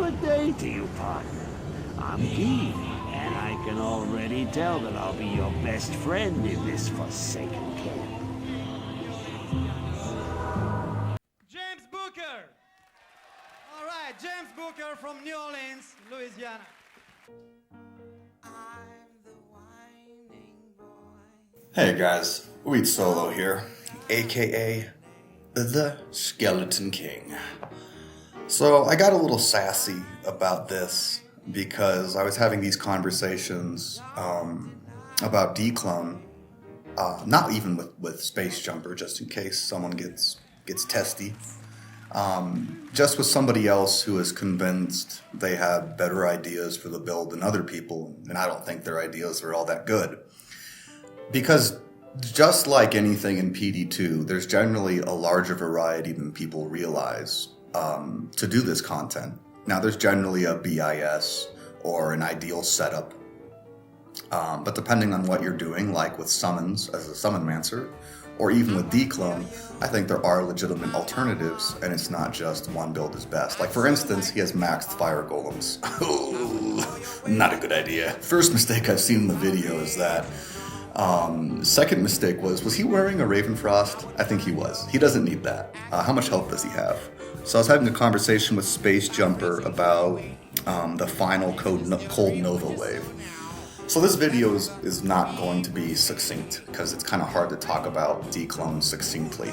Good day to you, partner. I'm Dee, and I can already tell that I'll be your best friend in this forsaken camp. James Booker! All right, James Booker from New Orleans, Louisiana. Hey guys, Weed Solo here, aka the Skeleton King. So I got a little sassy about this because I was having these conversations about Dclone, not even with Space Jumper, just in case someone gets testy. Just with somebody else who is convinced they have better ideas for the build than other people, and I don't think their ideas are all that good. Because just like anything in PD2, there's generally a larger variety than people realize to do this content. Now, there's generally a BIS or an ideal setup, but depending on what you're doing, like with summons as a Summon-mancer, or even with Dclone, I think there are legitimate alternatives, and it's not just one build is best. Like, for instance, he has maxed fire golems. Not a good idea. First mistake I've seen in the video is that. Second mistake was he wearing a Ravenfrost? I think he was. He doesn't need that. How much health does he have? So I was having a conversation with Space Jumper about the final Cold Nova wave. So this video is not going to be succinct because it's kind of hard to talk about Dclone succinctly.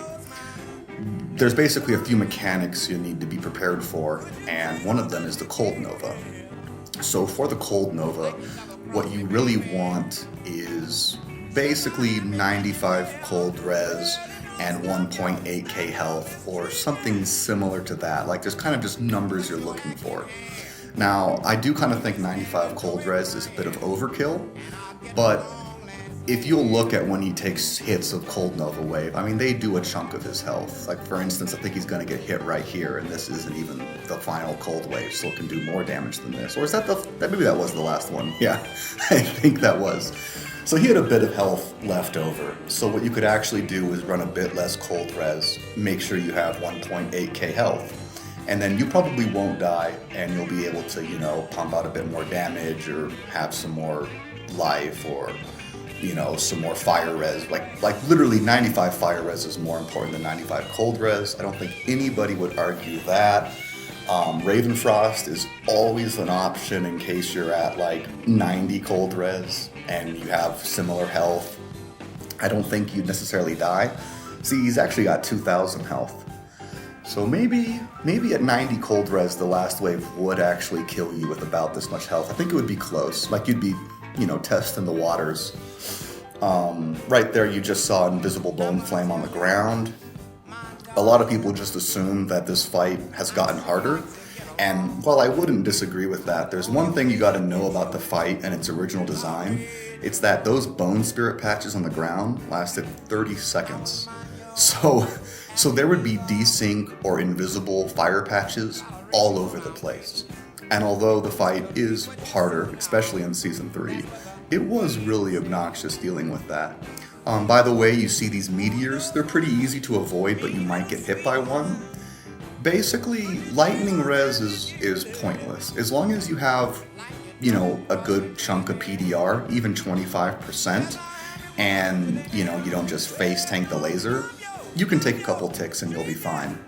There's basically a few mechanics you need to be prepared for, and one of them is the Cold Nova. So for the Cold Nova, what you really want is basically 95 cold res and 1.8k health, or something similar to that. Like, there's kind of just numbers you're looking for. Now, I do kind of think 95 cold res is a bit of overkill, but if you'll look at when he takes hits of Cold Nova Wave, I mean, they do a chunk of his health. Like, for instance, I think he's going to get hit right here, and this isn't even the final Cold Wave, so it can do more damage than this. Or is that maybe that was the last one. Yeah, I think that was. So he had a bit of health left over. So what you could actually do is run a bit less cold res, make sure you have 1.8k health, and then you probably won't die, and you'll be able to, pump out a bit more damage, or have some more life, or some more fire res. Like literally 95 fire res is more important than 95 cold res. I don't think anybody would argue that. Ravenfrost is always an option in case you're at like 90 cold res and you have similar health. I don't think you'd necessarily die. See, he's actually got 2,000 health. So maybe at 90 cold res, the last wave would actually kill you with about this much health. I think it would be close. Like, you'd be, testing the waters. Right there, you just saw Invisible Bone Flame on the ground. A lot of people just assume that this fight has gotten harder, and while I wouldn't disagree with that, there's one thing you gotta know about the fight and its original design. It's that those bone spirit patches on the ground lasted 30 seconds. So there would be desync or invisible fire patches all over the place. And although the fight is harder, especially in Season 3, it was really obnoxious dealing with that. By the way, you see these meteors, they're pretty easy to avoid, but you might get hit by one. Basically, lightning res is pointless. As long as you have, a good chunk of PDR, even 25%, and, you don't just face tank the laser, you can take a couple ticks and you'll be fine.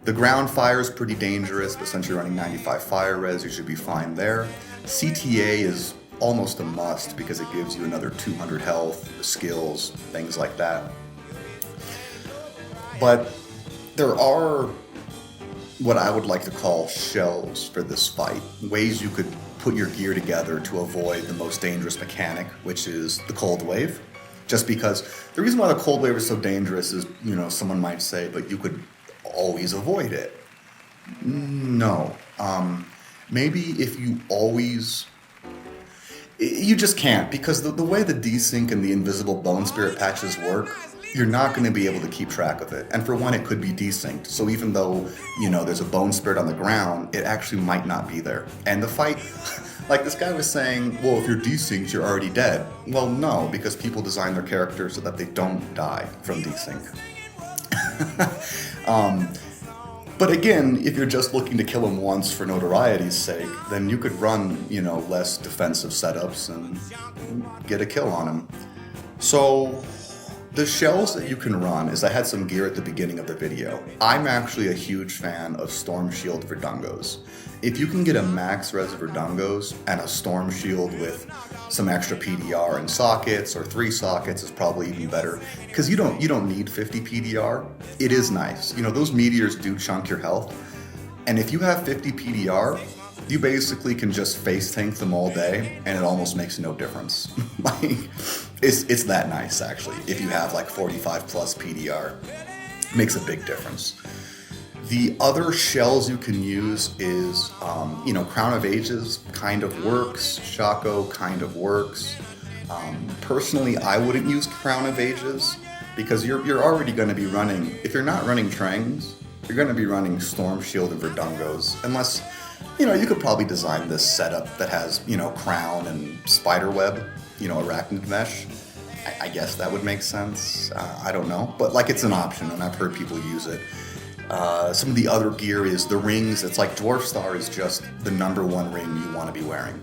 The ground fire is pretty dangerous, but since you're running 95 fire res, you should be fine there. CTA is almost a must because it gives you another 200 health, skills, things like that. But there are what I would like to call shells for this fight, ways you could put your gear together to avoid the most dangerous mechanic, which is the cold wave. Just because the reason why the cold wave is so dangerous is, someone might say, but you could always avoid it. No. Maybe if you always... You just can't, because the way the desync and the invisible bone spirit patches work, you're not going to be able to keep track of it. And for one, it could be desynced. So even though, there's a bone spirit on the ground, it actually might not be there. And the fight, like this guy was saying, well, if you're desynced, you're already dead. Well, no, because people design their characters so that they don't die from desync. But again, if you're just looking to kill him once for notoriety's sake, then you could run, less defensive setups and get a kill on him. So the shells that you can run is I had some gear at the beginning of the video. I'm actually a huge fan of Storm Shield Verdungos. If you can get a max res Verdungos and a Storm Shield with some extra PDR and sockets, or 3 sockets is probably even better, because you don't need 50 PDR. It is nice. Those meteors do chunk your health, and if you have 50 PDR, you basically can just face tank them all day, and it almost makes no difference. It's that nice, actually. If you have like 45 plus PDR, it makes a big difference. The other shells you can use is, Crown of Ages kind of works. Shaco kind of works. Personally, I wouldn't use Crown of Ages because you're already going to be running, if you're not running Trangs, you're going to be running Storm Shield and Verdungos, unless, you could probably design this setup that has, Crown and Spiderweb, Arachnid Mesh. I guess that would make sense. I don't know, but it's an option, and I've heard people use it. Some of the other gear is the rings. It's like Dwarf Star is just the #1 ring you want to be wearing.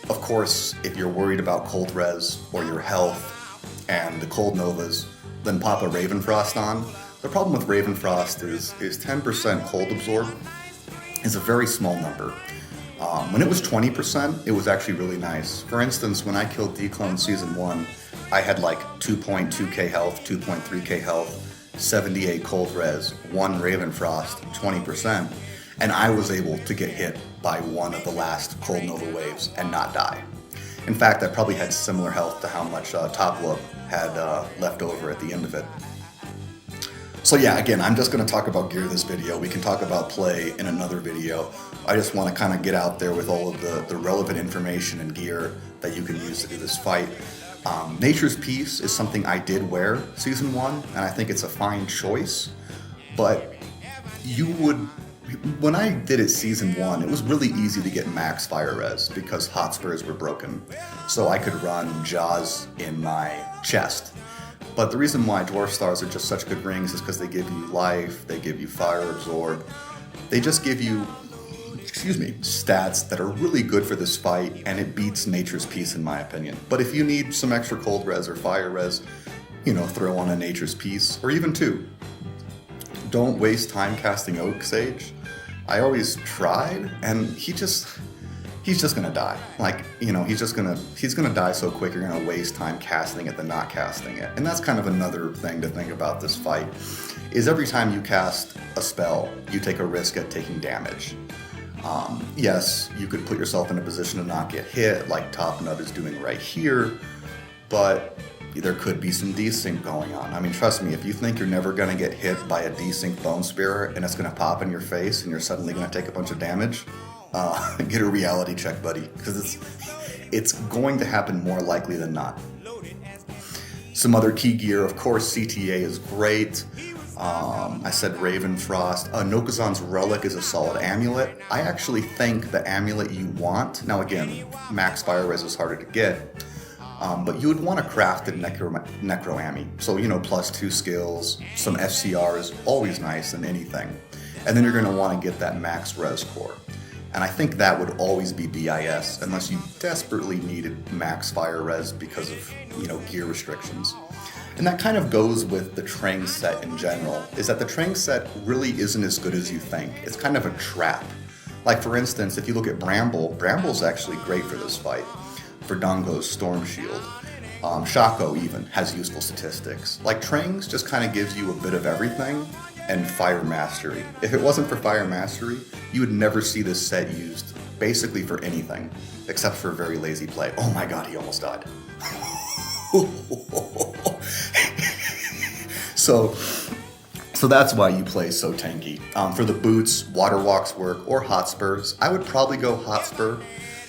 Of course, if you're worried about cold res or your health and the cold novas, then pop a Ravenfrost on. The problem with Ravenfrost is 10% cold absorb is a very small number. When it was 20%, it was actually really nice. For instance, when I killed Dclone Season 1, I had 2.2k health, 2.3k health, 78 cold res, 1 Ravenfrost, 20%, and I was able to get hit by one of the last cold nova waves and not die. In fact, I probably had similar health to how much Toplook had left over at the end of it. So yeah, again, I'm just going to talk about gear this video. We can talk about play in another video. I just want to kind of get out there with all of the relevant information and gear that you can use to do this fight. Nature's Peace is something I did wear Season 1, and I think it's a fine choice, but when I did it Season 1, it was really easy to get max fire res because Hotspurs were broken, so I could run Jaws in my chest. But the reason why Dwarf Stars are just such good rings is because they give you life, they give you fire absorb, they just give you stats that are really good for this fight, and it beats Nature's Peace in my opinion. But if you need some extra cold res or fire res, throw on a Nature's Peace, or even 2. Don't waste time casting Oak Sage. I always tried, and he's just gonna die. He's gonna die so quick you're gonna waste time casting it than not casting it. And that's kind of another thing to think about this fight, is every time you cast a spell, you take a risk at taking damage. Yes, you could put yourself in a position to not get hit, like Top Nut is doing right here, but there could be some desync going on. I mean, trust me, if you think you're never going to get hit by a desync Bone Spear and it's going to pop in your face and you're suddenly going to take a bunch of damage, get a reality check, buddy, because it's going to happen more likely than not. Some other key gear, of course, CTA is great. I said Ravenfrost. Nokazan's Relic is a solid amulet. I actually think the amulet you want, now again, max fire res is harder to get, but you would want a crafted Necroammy. So, +2 skills, some FCR is always nice in anything. And then you're going to want to get that max res core. And I think that would always be BIS unless you desperately needed max fire res because of, gear restrictions. And that kind of goes with the Trang set in general, is that the Trang set really isn't as good as you think. It's kind of a trap. Like for instance, if you look at Bramble's actually great for this fight. Verdungo's Storm Shield. Shaco even has useful statistics. Like Trang's just kind of gives you a bit of everything, and Fire Mastery. If it wasn't for Fire Mastery, you would never see this set used basically for anything, except for very lazy play. Oh my god, he almost died. So that's why you play so tanky. For the boots, Water Walks work, or Hotspurs. I would probably go Hotspur,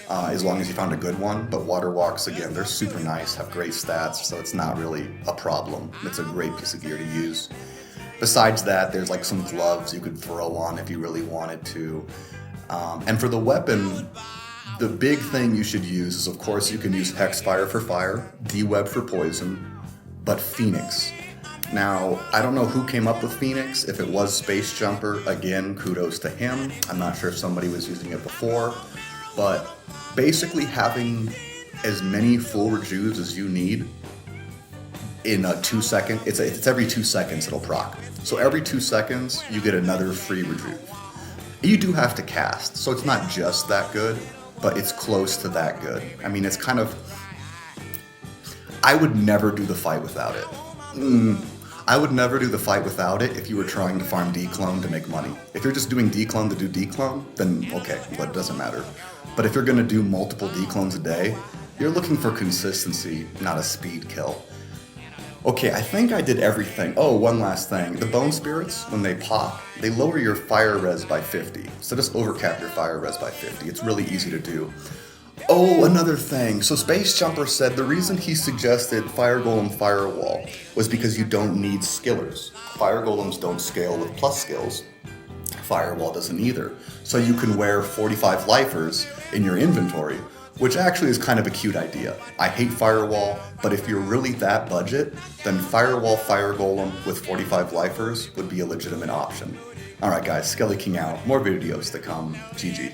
as long as you found a good one, but Water Walks, again, they're super nice, have great stats, so it's not really a problem. It's a great piece of gear to use. Besides that, there's like some gloves you could throw on if you really wanted to. And for the weapon, the big thing you should use is, of course, you can use Hexfire for fire, D-Web for poison, but Phoenix. Now, I don't know who came up with Phoenix. If it was Space Jumper, again, kudos to him. I'm not sure if somebody was using it before, but basically having as many full rejuves as you need in a 2 second, it's every 2 seconds it'll proc. So every 2 seconds, you get another free rejuve. You do have to cast, so it's not just that good, but it's close to that good. I mean, it's kind of, I would never do the fight without it. I would never do the fight without it if you were trying to farm Dclone to make money. If you're just doing Dclone to do Dclone, then okay, but it doesn't matter. But if you're gonna do multiple Dclones a day, you're looking for consistency, not a speed kill. Okay, I think I did everything. Oh, one last thing. The Bone Spirits, when they pop, they lower your fire res by 50. So just overcap your fire res by 50. It's really easy to do. Oh, another thing. So Space Jumper said the reason he suggested Fire Golem Firewall was because you don't need skillers. Fire Golems don't scale with plus skills. Firewall doesn't either. So you can wear 45 lifers in your inventory, which actually is kind of a cute idea. I hate Firewall, but if you're really that budget, then Firewall Fire Golem with 45 lifers would be a legitimate option. Alright guys, Skelly King out. More videos to come. GG.